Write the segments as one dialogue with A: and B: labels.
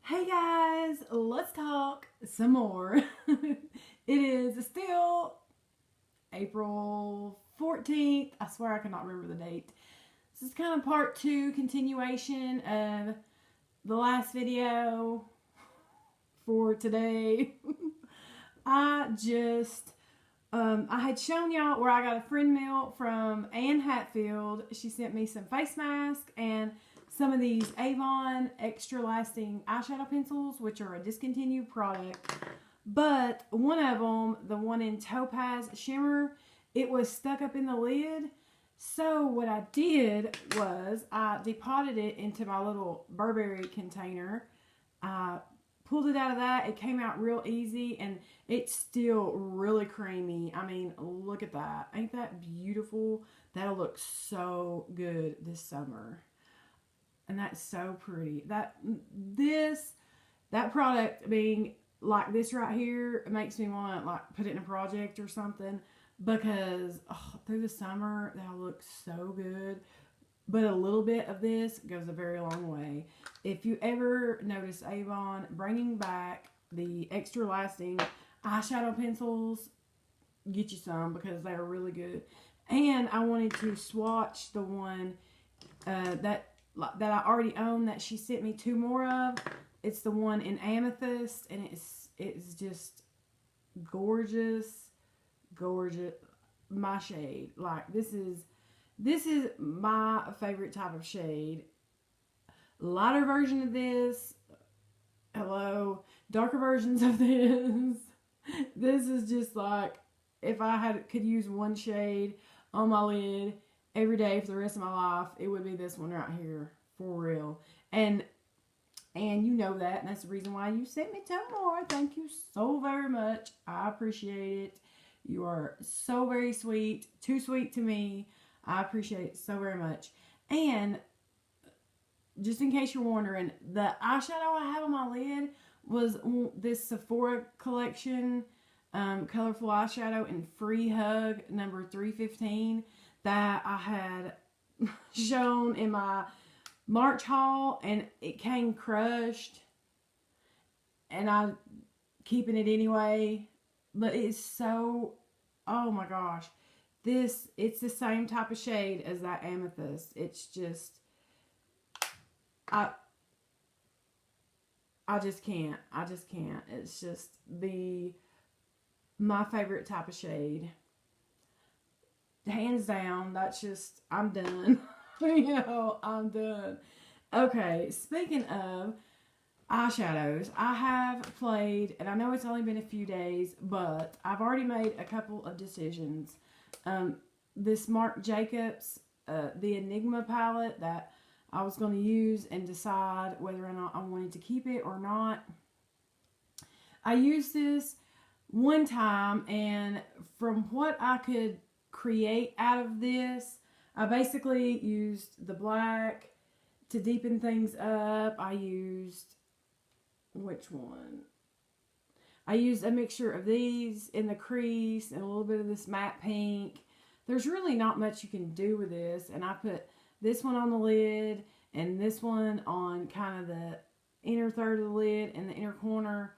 A: Hey guys, let's talk some more. It is still April 14th. I swear I cannot remember the date. This is kind of part two, continuation of the last video for today. I just, I had shown y'all where I got a friend mail from Hatfield. She sent me some face masks and some of these Avon extra lasting eyeshadow pencils, which are a discontinued product. But one of them, the one in Topaz Shimmer, it was stuck up in the lid. So what I did was I depotted it into my little Burberry container. I pulled it out of that. It came out real easy, and it's still really creamy. I mean, look at that. Ain't that beautiful? That'll look so good this summer. And that's so pretty. That product being like this right here, it makes me want to like put it in a project or something, because through the summer that'll look so good. But a little bit of this goes a very long way. If you ever notice Avon bringing back the extra lasting eyeshadow pencils, get you some, because they are really good. And I wanted to swatch the one that I already own that she sent me two more of. It's the one in amethyst, and it's just gorgeous, gorgeous. My shade, like this is my favorite type of shade. Lighter version of this. Hello, darker versions of this. This is just like if I could use one shade on my lid every day for the rest of my life, it would be this one right here, for real. And you know that, and that's the reason why you sent me 10 more. Thank you so very much. I appreciate it. You are so very sweet. Too sweet to me. I appreciate it so very much. And just in case you're wondering, the eyeshadow I have on my lid was this Sephora collection, colorful eyeshadow in Free Hug number 315 that I had shown in my March haul, and it came crushed, and I'm keeping it anyway. But it's so, oh my gosh, it's the same type of shade as that amethyst. It's just, I just can't. It's just my favorite type of shade. Hands down, that's just, I'm done. I'm done. Okay, speaking of eyeshadows, I have played, and I know it's only been a few days, but I've already made a couple of decisions. This Marc Jacobs, the Enigma palette that I was going to use and decide whether or not I wanted to keep it or not. I used this one time, and from what I could create out of this, I basically used the black to deepen things up. I used, which one? I used a mixture of these in the crease and a little bit of this matte pink. There's really not much you can do with this, and I put this one on the lid and this one on kind of the inner third of the lid and the inner corner,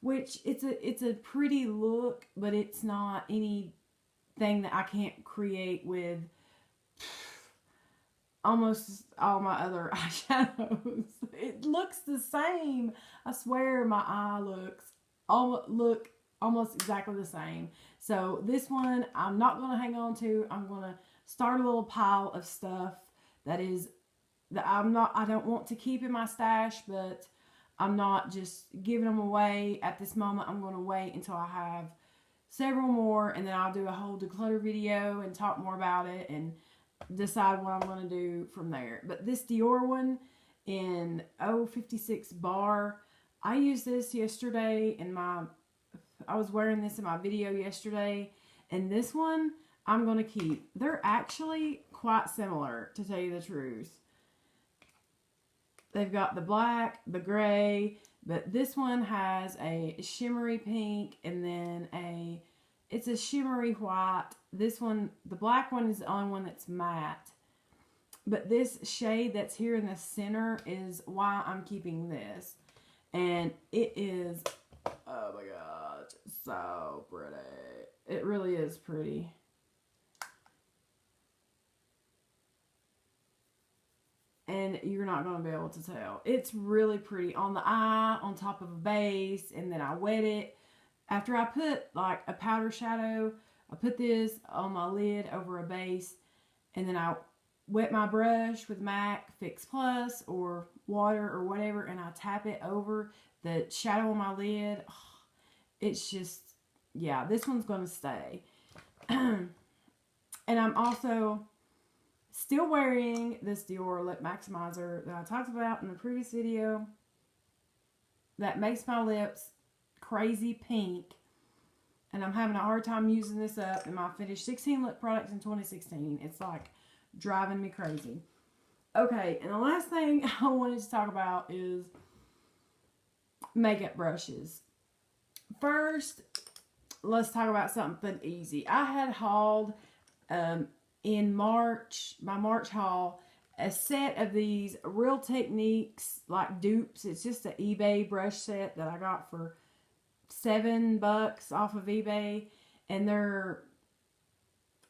A: which it's a pretty look, but it's not anything that I can't create with almost all my other eyeshadows. It looks the same. I swear my eye look almost exactly the same. So this one I'm not going to hang on to. I'm going to start a little pile of stuff that I don't want to keep in my stash, but I'm not just giving them away at this moment. I'm going to wait until I have several more, and then I'll do a whole declutter video and talk more about it and decide what I'm going to do from there. But this Dior one in 056 bar, I used this yesterday I was wearing this in my video yesterday, and this one I'm going to keep. They're actually quite similar, to tell you the truth. They've got the black, the gray, but this one has a shimmery pink, and then it's a shimmery white. This one, the black one, is the only one that's matte. But this shade that's here in the center is why I'm keeping this. And it is, oh my gosh, so pretty. It really is pretty. And you're not going to be able to tell. It's really pretty on the eye, on top of a base, and then I wet it. After I put like a powder shadow, I put this on my lid over a base, and then I wet my brush with MAC Fix Plus or water or whatever, and I tap it over the shadow on my lid. Oh, it's just, yeah, this one's going to stay. And I'm also still wearing this Dior Lip Maximizer that I talked about in the previous video that makes my lips crazy pink. And I'm having a hard time using this up. And I finished 16 lip products in 2016. It's like driving me crazy. Okay, and the last thing I wanted to talk about is makeup brushes. First, let's talk about something easy. I had hauled in March, my March haul, a set of these Real Techniques like dupes. It's just an eBay brush set that I got for $7 off of eBay, and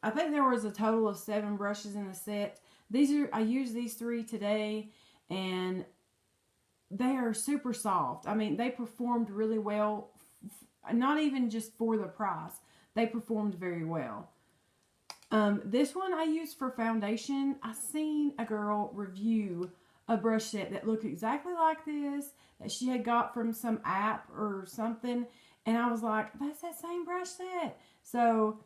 A: I think there was a total of 7 brushes in the set. I used these 3 today, and they are super soft. I mean, they performed really well, not even just for the price. They performed very well. This one I used for foundation. I seen a girl review a brush set that looked exactly like this, that she had got from some app or something, and I was like, that's that same brush set. So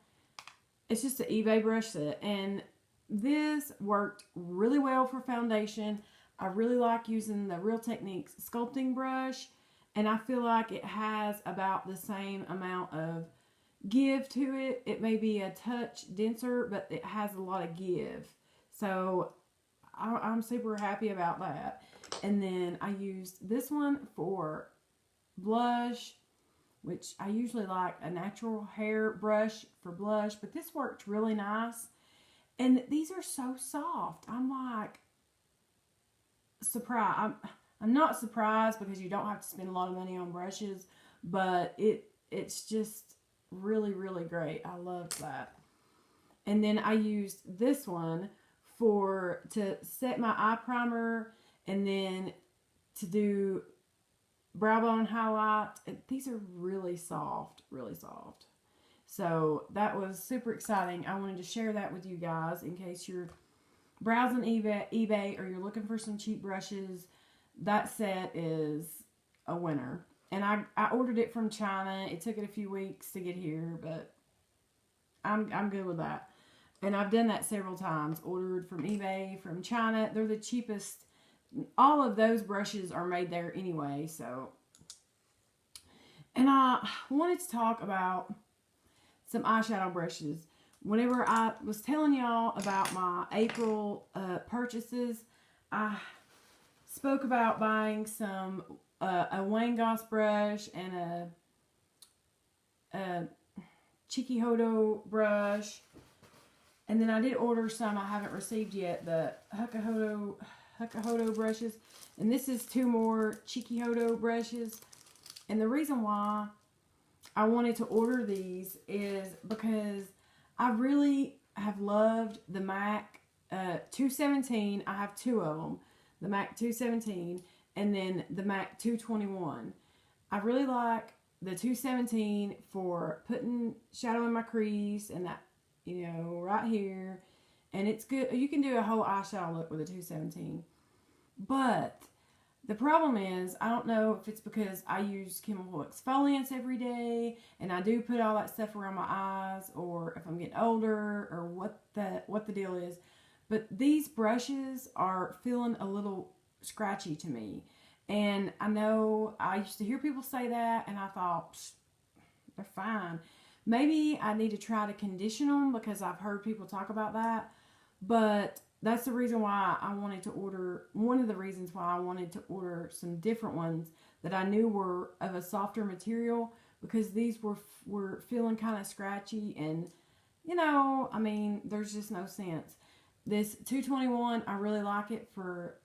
A: it's just an eBay brush set, and this worked really well for foundation. I really like using the Real Techniques sculpting brush, and I feel like it has about the same amount of give to it. It may be a touch denser, but it has a lot of give. So I'm super happy about that. And then I used this one for blush, which I usually like a natural hair brush for blush, but this worked really nice. And these are so soft. I'm like surprised. I'm not surprised because you don't have to spend a lot of money on brushes, but it's just really, really great. I love that. And then I used this one to set my eye primer, and then to do brow bone highlight. These are really soft, really soft. So that was super exciting. I wanted to share that with you guys in case you're browsing eBay or you're looking for some cheap brushes. That set is a winner. And I ordered it from China. It took it a few weeks to get here, but I'm good with that. And I've done that several times. Ordered from eBay, from China. They're the cheapest. All of those brushes are made there anyway, so. And I wanted to talk about some eyeshadow brushes. Whenever I was telling y'all about my April purchases, I spoke about buying some a Wayne Goss brush and a Chikihodo brush, and then I did order some I haven't received yet, the Hukahodo brushes, and this is 2 more Chikihodo brushes. And the reason why I wanted to order these is because I really have loved the MAC 217. I have 2 of them, the MAC 217 and then the MAC 221. I really like the 217 for putting shadow in my crease and that, you know, right here. And it's good. You can do a whole eyeshadow look with a 217. But the problem is, I don't know if it's because I use chemical exfoliants every day and I do put all that stuff around my eyes, or if I'm getting older, or what the deal is. But these brushes are feeling a little scratchy to me. And I know I used to hear people say that, and I thought, they're fine. Maybe I need to try to condition them because I've heard people talk about that. But that's the reason why I wanted to order, one of the reasons why I wanted to order some different ones that I knew were of a softer material, because these were feeling kind of scratchy, and, you know, I mean, there's just no sense. This 221, I really like it for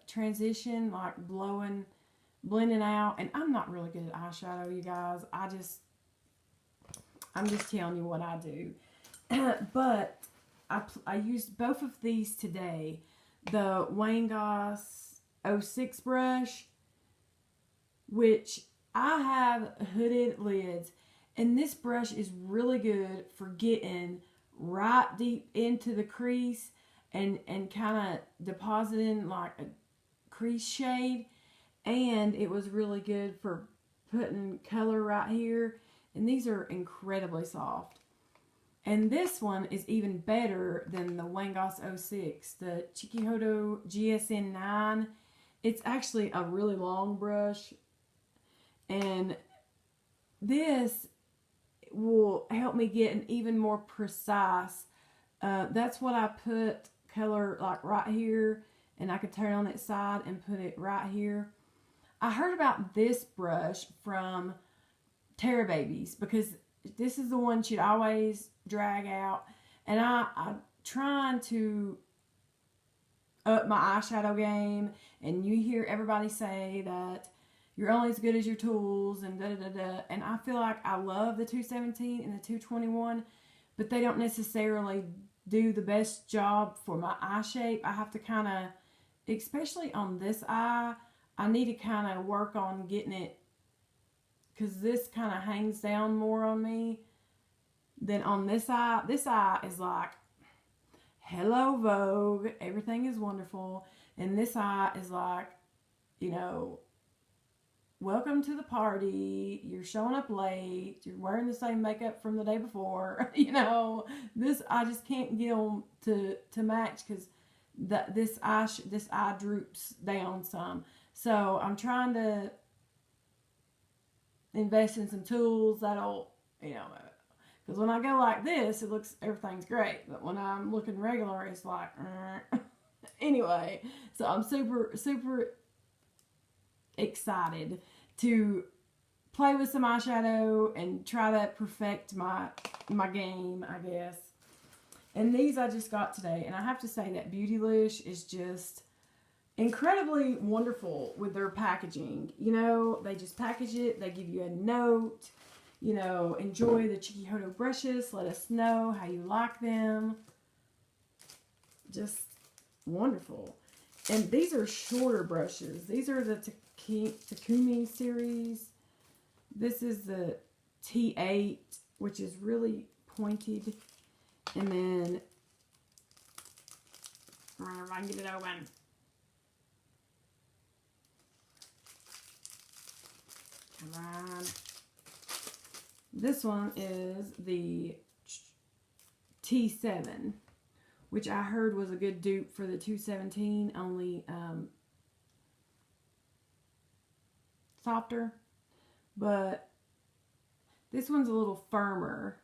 A: transition, like blowing blending out. And I'm not really good at eyeshadow, you guys. I'm just telling you what I do. But I used both of these today. The Wayne Goss 06 brush, which I have hooded lids. And this brush is really good for getting right deep into the crease and kind of depositing like a crease shade. And it was really good for putting color right here. And these are incredibly soft. And this one is even better than the Wayne Goss 06, the Chikuhodo GSN 9. It's actually a really long brush. And this will help me get an even more precise. That's what I put color like right here. And I could turn on its side and put it right here. I heard about this brush from Terra Babies because this is the one she'd always drag out. And I'm trying to up my eyeshadow game. And you hear everybody say that you're only as good as your tools and da-da-da-da. And I feel like I love the 217 and the 221, but they don't necessarily do the best job for my eye shape. I have to kind of, especially on this eye, I need to kind of work on getting it, because this kind of hangs down more on me than on this eye. This eye is like, hello Vogue, everything is wonderful. And this eye is like, you know, welcome to the party, you're showing up late, you're wearing the same makeup from the day before. You know, this, I just can't get them to match, because this eye droops down some. So I'm trying to invest in some tools that'll, you know, because when I go like this, it looks, everything's great. But when I'm looking regular, it's like, anyway. So I'm super excited to play with some eyeshadow and try to perfect my game, I guess. And these I just got today. And I have to say that Beautylish is just incredibly wonderful with their packaging. You know, they just package it, they give you a note, you know, enjoy the Chikuhodo brushes, let us know how you like them. Just wonderful. And these are shorter brushes. These are the Takumi series. This is the T8, which is really pointed. And then, if I can get it open. Come on. This one is the T7, which I heard was a good dupe for the 217, only softer. But this one's a little firmer.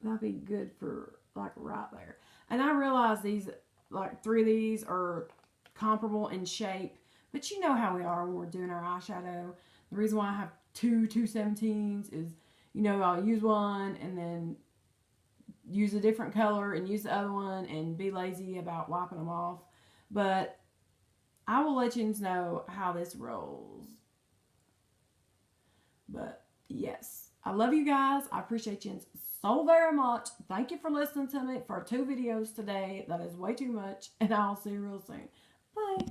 A: That'd be good for like right there. And I realize these, like 3 of these are comparable in shape, but you know how we are when we're doing our eyeshadow. The reason why I have 2 217s is, you know, I'll use one and then use a different color and use the other one and be lazy about wiping them off. But I will let you know how this rolls. But yes, I love you guys. I appreciate you so very much. Thank you for listening to me for 2 videos today. That is way too much. And I'll see you real soon. Bye.